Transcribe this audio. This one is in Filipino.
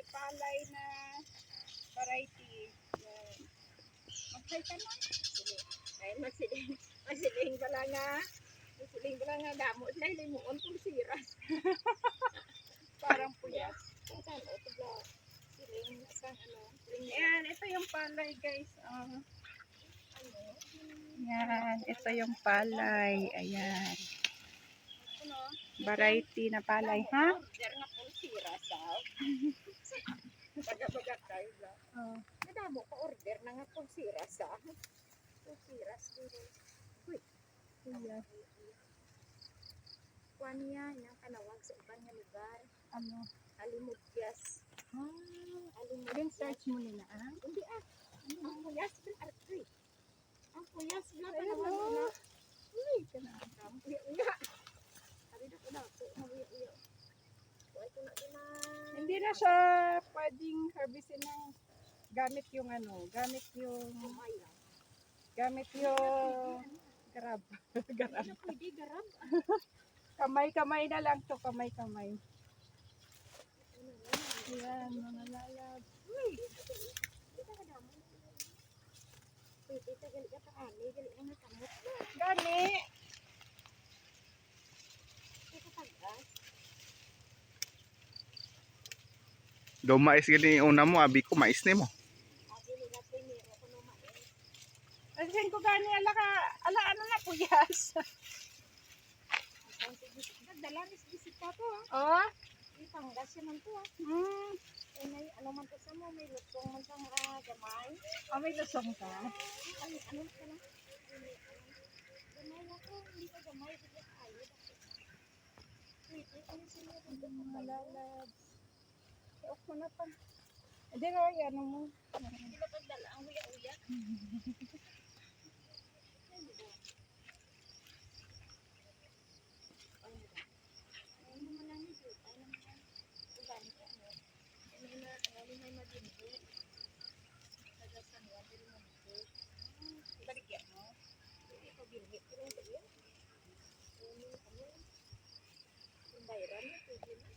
palay na variety. Yan. Mag-try ka na. Ay, masiling pala nga. Masiling pala nga damo. Dahil limuon kung siras. Parang puyas. Saan o, ito ba? Siling, saan ano? Yan, ito yung palay guys. Yan, ito yung palay. Ayan. Variety na palay, ha? Order nga po siras, ha? Baga-baga tayo lang. Nadamo ko order na nga po siras, ha? Po siras dito. Uy. Iya. Kuan niya, yung kanawag sa ibang nga lugar. Ano? Alimudyas. Alimudyas. Search mo nila, ha? Hindi, ang puyas, ang puyas na panawag nila. Uy, kanakam. Uya. Hindi na siya pwedeng harvestin ng gamit yung gamit yung garab. Garab. Pwede garab. Kamay-kamay na lang to, kamay-kamay. Yan, mga lalab. Uy. Gani. Do mais gani una mo, abi ko mais nimo. Asin ko gani ala ano na puyas. Dalaris bisita to. Oh. Ipanggas man to. May ano man to sa mo, may lusong man sang gamay. May lusong ka. Ano ka na? Gamay na ko, hindi ka gamay bigla ayo. Ano sila dito malalab. Ako na pa. Hindi na yan mo. Hindi na pagdala ang uya-uya. Baligyan mo. Ito binigay ko rin sa iyo. Yung bayran na pwede na.